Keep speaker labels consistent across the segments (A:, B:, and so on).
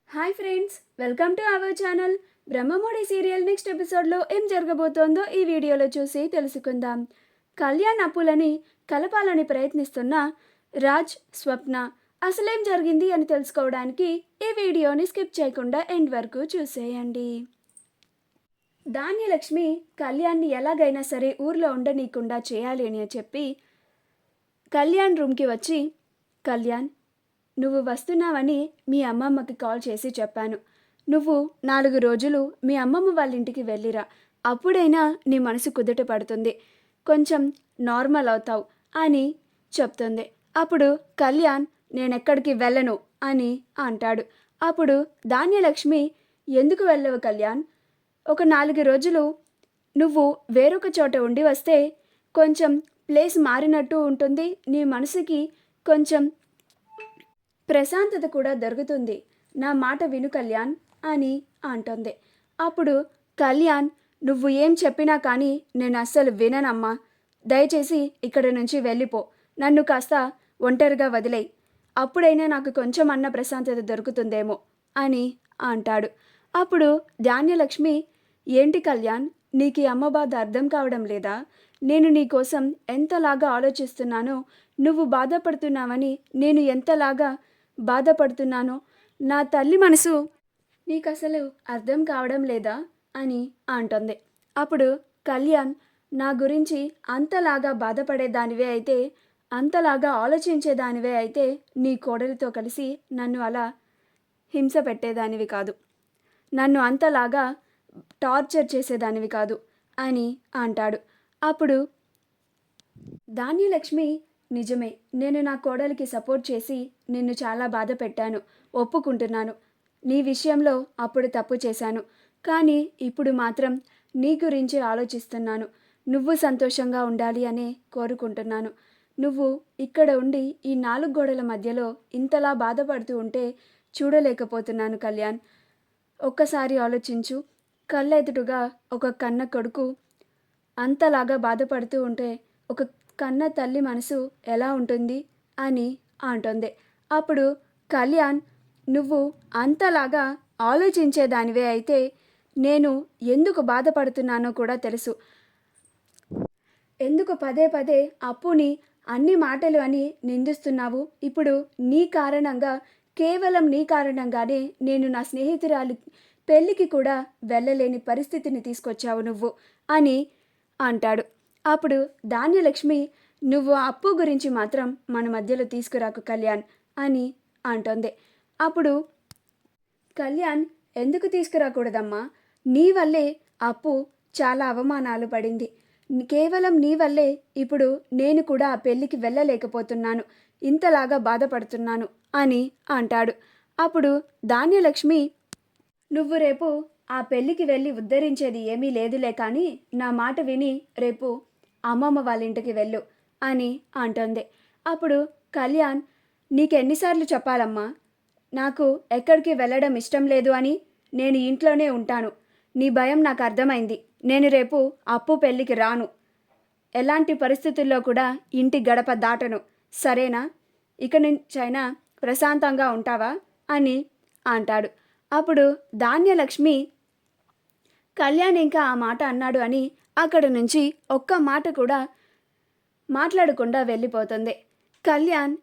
A: Hi friends, welcome to our channel. Brahmamudi serial next ఎపిసోడ్లో ఏం జరగబోతోందో ఈ వీడియోలో చూసి తెలుసుకుందాం. కళ్యాణ్ అప్పులని కలపాలని ప్రయత్నిస్తున్న రాజ్, స్వప్న అసలేం జరిగింది అని తెలుసుకోవడానికి ఈ వీడియోని స్కిప్ చేయకుండా ఎండ్ వరకు చూసేయండి. ధాన్యలక్ష్మి కళ్యాణ్ని ఎలాగైనా సరే ఊర్లో ఉండనీయకుండా చేయాలి అని చెప్పి కళ్యాణ్ రూమ్కి వచ్చి, కళ్యాణ్, నువ్వు వస్తున్నావని మీ అమ్మమ్మకి కాల్ చేసి చెప్పాను. నువ్వు 4 రోజులు మీ అమ్మమ్మ వాళ్ళ ఇంటికి వెళ్ళిరా. అప్పుడైనా నీ మనసు కుదుట పడుతుంది, కొంచెం నార్మల్ అవుతావు అని చెప్తుంది. అప్పుడు కళ్యాణ్ నేనెక్కడికి వెళ్ళను అని అంటాడు. అప్పుడు ధాన్యలక్ష్మి, ఎందుకు వెళ్ళవు కళ్యాణ్? ఒక 4 రోజులు నువ్వు వేరొక చోట ఉండి వస్తే కొంచెం ప్లేస్ మారినట్టు ఉంటుంది, నీ మనసుకి కొంచెం ప్రశాంతత కూడా దొరుకుతుంది. నా మాట విను కళ్యాణ్ అని అంటుంది. అప్పుడు కళ్యాణ్, నువ్వు ఏం చెప్పినా కానీ నేను అస్సలు విననమ్మా. దయచేసి ఇక్కడి నుంచి వెళ్ళిపో. నన్ను కాస్త ఒంటరిగా వదిలేయి. అప్పుడైనా నాకు కొంచెం అన్న ప్రశాంతత దొరుకుతుందేమో అని అంటాడు. అప్పుడు ధాన్యలక్ష్మి, ఏంటి కళ్యాణ్, నీకు ఈ అమ్మ బాధ అర్థం కావడం లేదా? నేను నీ కోసం ఎంతలాగా ఆలోచిస్తున్నానో, నువ్వు బాధపడుతున్నావని నేను ఎంతలాగా బాధపడుతున్నానో నా తల్లి మనసు నీకు అసలు అర్థం కావడం లేదా అని అంటుంది. అప్పుడు కళ్యాణ్, నా గురించి అంతలాగా బాధపడేదానివే అయితే, అంతలాగా ఆలోచించేదానివే అయితే నీ కోడలితో కలిసి నన్ను అలా హింస పెట్టేదానివి కాదు, నన్ను అంతలాగా టార్చర్ చేసేదానివి కాదు అని అంటాడు. అప్పుడు ధాన్యలక్ష్మి, నిజమే, నేను నా కోడలికి సపోర్ట్ చేసి నిన్ను చాలా బాధ పెట్టాను, ఒప్పుకుంటున్నాను. నీ విషయంలో అప్పుడు తప్పు చేశాను, కానీ ఇప్పుడు మాత్రం నీ గురించి ఆలోచిస్తున్నాను. నువ్వు సంతోషంగా ఉండాలి అనే కోరుకుంటున్నాను. నువ్వు ఇక్కడ ఉండి ఈ 4 గోడల మధ్యలో ఇంతలా బాధపడుతూ ఉంటే చూడలేకపోతున్నాను కళ్యాణ్. ఒక్కసారి ఆలోచించు. కళ్ళెదుటుగా ఒక కన్న కొడుకు అంతలాగా బాధపడుతూ ఉంటే ఒక కన్న తల్లి మనసు ఎలా ఉంటుంది అని అంటుంది. అప్పుడు కళ్యాణ్, నువ్వు అంతలాగా ఆలోచించేదానివే అయితే నేను ఎందుకు బాధపడుతున్నానో కూడా తెలుసు. ఎందుకు పదే పదే అప్పుని అన్ని మాటలు అని నిందిస్తున్నావు? ఇప్పుడు నీ కారణంగా, కేవలం నీ కారణంగానే నేను నా స్నేహితురాలి పెళ్ళికి కూడా వెళ్ళలేని పరిస్థితిని తీసుకొచ్చావు నువ్వు అని అంటాడు. అప్పుడు ధాన్యలక్ష్మి, నువ్వు అప్పు గురించి మాత్రం మన మధ్యలో తీసుకురాకు కళ్యాణ్ అని అంటోంది. అప్పుడు కళ్యాణ్, ఎందుకు తీసుకురాకూడదమ్మా? నీ వల్లే అప్పు చాలా అవమానాలు పడింది. కేవలం నీ వల్లే ఇప్పుడు నేను కూడా ఆ పెళ్ళికి వెళ్ళలేకపోతున్నాను, ఇంతలాగా బాధపడుతున్నాను అని అంటాడు. అప్పుడు ధాన్యలక్ష్మి, నువ్వు రేపు ఆ పెళ్ళికి వెళ్ళి ఉద్ధరించేది ఏమీ లేదులే, కానీ నా మాట విని రేపు అమ్మమ్మ వాళ్ళ ఇంటికి వెళ్ళు అని అంటుంది. అప్పుడు కళ్యాణ్, నీకెన్నిసార్లు చెప్పాలమ్మా, నాకు ఎక్కడికి వెళ్ళడం ఇష్టం లేదు అని? నేను ఇంట్లోనే ఉంటాను. నీ భయం నాకు అర్థమైంది. నేను రేపు అప్పు పెళ్ళికి రాను, ఎలాంటి పరిస్థితుల్లో కూడా ఇంటి గడప దాటను, సరేనా? ఇక నుంచైనా ప్రశాంతంగా ఉంటావా అని అంటాడు. అప్పుడు ధాన్యలక్ష్మి, కళ్యాణ్ ఇంకా ఆ మాట అన్నాడు అని అక్కడి నుంచి ఒక్క మాట కూడా మాట్లాడకుండా వెళ్ళిపోతుంది. కళ్యాణ్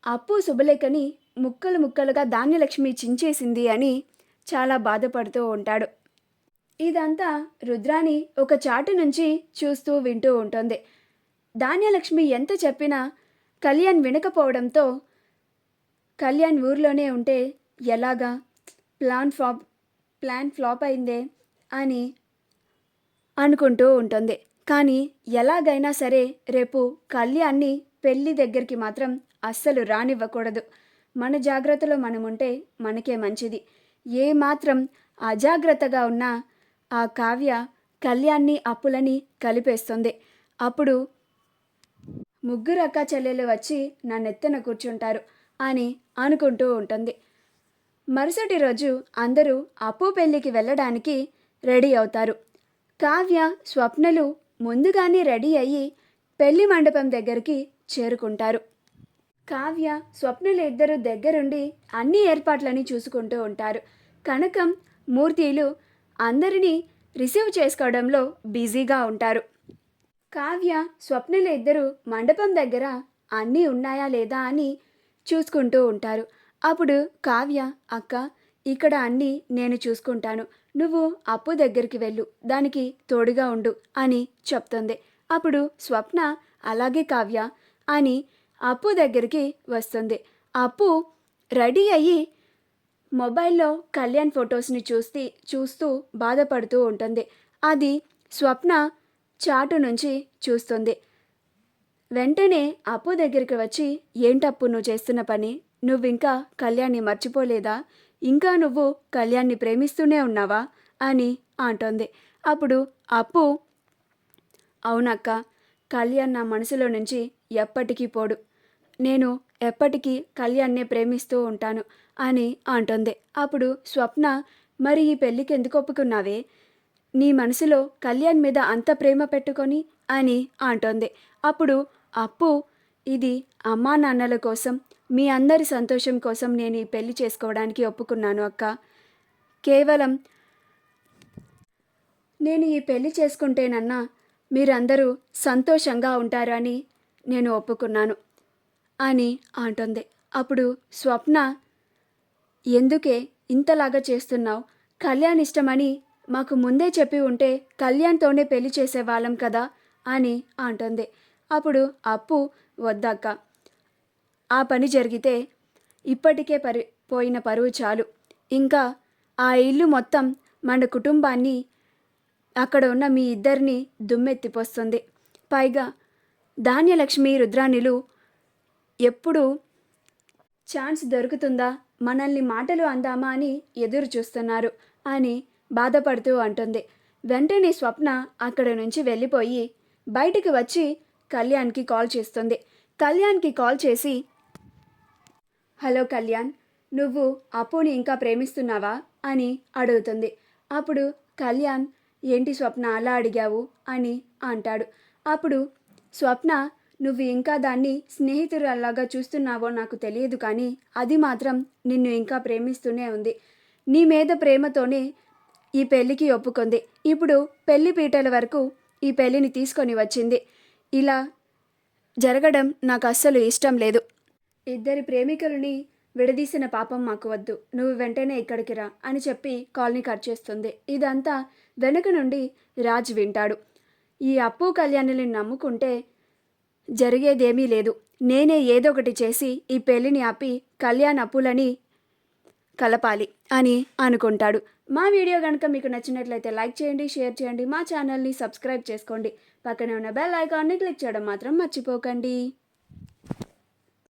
A: అప్పు శుభలేఖని ముక్కలు ముక్కలుగా ధాన్యలక్ష్మి చించేసింది అని చాలా బాధపడుతూ ఉంటాడు. ఇదంతా రుద్రాణి ఒక చాటు నుంచి చూస్తూ వింటూ ఉంటుంది. ధాన్యలక్ష్మి ఎంత చెప్పినా కళ్యాణ్ వినకపోవడంతో, కళ్యాణ్ ఊర్లోనే ఉంటే ఎలాగా, ప్లాన్ ఫ్లాప్ అయిందే అని అనుకుంటూ ఉంటుంది. కానీ ఎలాగైనా సరే రేపు కళ్యాణ్ని పెళ్ళి దగ్గరికి మాత్రం అస్సలు రానివ్వకూడదు. మన జాగ్రత్తలో మనం ఉంటే మనకే మంచిది. ఏమాత్రం అజాగ్రత్తగా ఉన్న ఆ కావ్య కళ్యాణ్ని అప్పులని కలిపేస్తుంది. అప్పుడు ముగ్గురు అక్క చెల్లెలు వచ్చి నా నెత్తన కూర్చుంటారు అని అనుకుంటూ ఉంటుంది. మరుసటి రోజు అందరూ అప్పు పెళ్ళికి వెళ్ళడానికి రెడీ అవుతారు. కావ్య, స్వప్నలు ముందుగానే రెడీ అయ్యి పెళ్లి మండపం దగ్గరికి చేరుకుంటారు. కావ్య, స్వప్నలు ఇద్దరు దగ్గరుండి అన్ని ఏర్పాట్లని చూసుకుంటూ ఉంటారు. కనకం, మూర్తిలు అందరినీ రిసీవ్ చేసుకోవడంలో బిజీగా ఉంటారు. కావ్య, స్వప్నలు ఇద్దరు మండపం దగ్గర అన్నీ ఉన్నాయా లేదా అని చూసుకుంటూ ఉంటారు. అప్పుడు కావ్య, అక్క, ఇక్కడ అన్నీ నేను చూసుకుంటాను, నువ్వు అప్పు దగ్గరికి వెళ్ళు, దానికి తోడుగా ఉండు అని చెప్తుంది. అప్పుడు స్వప్న, అలాగే కావ్య అని అప్పు దగ్గరికి వస్తుంది. అప్పు రెడీ అయ్యి మొబైల్లో కళ్యాణ్ ఫొటోస్ని చూస్తూ బాధపడుతూ ఉంటుంది. అది స్వప్న చాటు నుంచి చూస్తుంది. వెంటనే అప్పు దగ్గరికి వచ్చి, ఏంటప్పు నువ్వు చేస్తున్న పని? నువ్వింకా కళ్యాణ్ని మర్చిపోలేదా? ఇంకా నువ్వు కళ్యాణ్ని ప్రేమిస్తూనే ఉన్నావా అని అంటోంది. అప్పుడు అప్పు, అవునక్క, కళ్యాణ్ నా మనసులో నుంచి ఎప్పటికీ పోడు, నేను ఎప్పటికీ కళ్యాణ్నే ప్రేమిస్తూ ఉంటాను అని అంటుంది. అప్పుడు స్వప్న, మరి ఈ పెళ్ళికి ఎందుకు ఒప్పుకున్నావే? నీ మనసులో కళ్యాణ్ మీద అంత ప్రేమ పెట్టుకొని అని అంటోంది. అప్పుడు అప్పు, ఇది అమ్మా నాన్నల కోసం, మీ అందరి సంతోషం కోసం నేను ఈ పెళ్లి చేసుకోవడానికి ఒప్పుకున్నాను అక్క. కేవలం నేను ఈ పెళ్లి చేసుకుంటేనన్నా మీరందరూ సంతోషంగా ఉంటారని నేను ఒప్పుకున్నాను అని అంటుంది. అప్పుడు స్వప్న, ఎందుకే ఇంతలాగా చేస్తున్నావు? కళ్యాణ్ ఇష్టమని మాకు ముందే చెప్పి ఉంటే కళ్యాణ్తోనే పెళ్లి చేసేవాళ్ళం కదా అని అంటుంది. అప్పుడు అప్పు, వద్దక్క, ఆ పని జరిగితే ఇప్పటికే పోయిన పరువు చాలు, ఇంకా ఆ ఇల్లు మొత్తం మన కుటుంబాన్ని, అక్కడ ఉన్న మీ ఇద్దరిని దుమ్మెత్తిపోస్తుంది. పైగా ధాన్యలక్ష్మి, రుద్రాణిలు ఎప్పుడు ఛాన్స్ దొరుకుతుందా మనల్ని మాటలు అందామా అని ఎదురు చూస్తున్నారు అని బాధపడుతూ అంటుంది. వెంటనే స్వప్న అక్కడ నుంచి వెళ్ళిపోయి బయటికి వచ్చి కళ్యాణ్కి కాల్ చేస్తుంది. కళ్యాణ్కి కాల్ చేసి, హలో కళ్యాణ్, నువ్వు అప్పుని ఇంకా ప్రేమిస్తున్నావా అని అడుగుతుంది. అప్పుడు కళ్యాణ్, ఏంటి స్వప్న అలా అడిగావు అని అంటాడు. అప్పుడు స్వప్న, నువ్వు ఇంకా దాన్ని స్నేహితురాల్లాగా చూస్తున్నావో నాకు తెలియదు, కానీ అది మాత్రం నిన్ను ఇంకా ప్రేమిస్తూనే ఉంది. నీ మీద ప్రేమతోనే ఈ పెళ్ళికి ఒప్పుకుంది. ఇప్పుడు పెళ్లి పీటల వరకు ఈ పెళ్ళిని తీసుకొని వచ్చింది. ఇలా జరగడం నాకు అస్సలు ఇష్టం లేదు. ఇద్దరి ప్రేమికులని విడదీసిన పాపం మాకు వద్దు, నువ్వు వెంటనే ఇక్కడికి రా అని చెప్పి కాల్ని కట్ చేస్తుంది. ఇదంతా వెనుక నుండి రాజ్ వింటాడు. ఈ అప్పు కళ్యాణుని నమ్ముకుంటే జరిగేదేమీ లేదు, నేనే ఏదో ఒకటి చేసి ఈ పెళ్ళిని ఆపి కళ్యాణ్ అప్పులని కలపాలి అని అనుకుంటాడు. మా వీడియో కనుక మీకు నచ్చినట్లయితే లైక్ చేయండి, షేర్ చేయండి, మా ఛానల్ని సబ్స్క్రైబ్ చేసుకోండి, పక్కనే ఉన్న బెల్ ఐకాన్ని క్లిక్ చేయడం మాత్రం మర్చిపోకండి.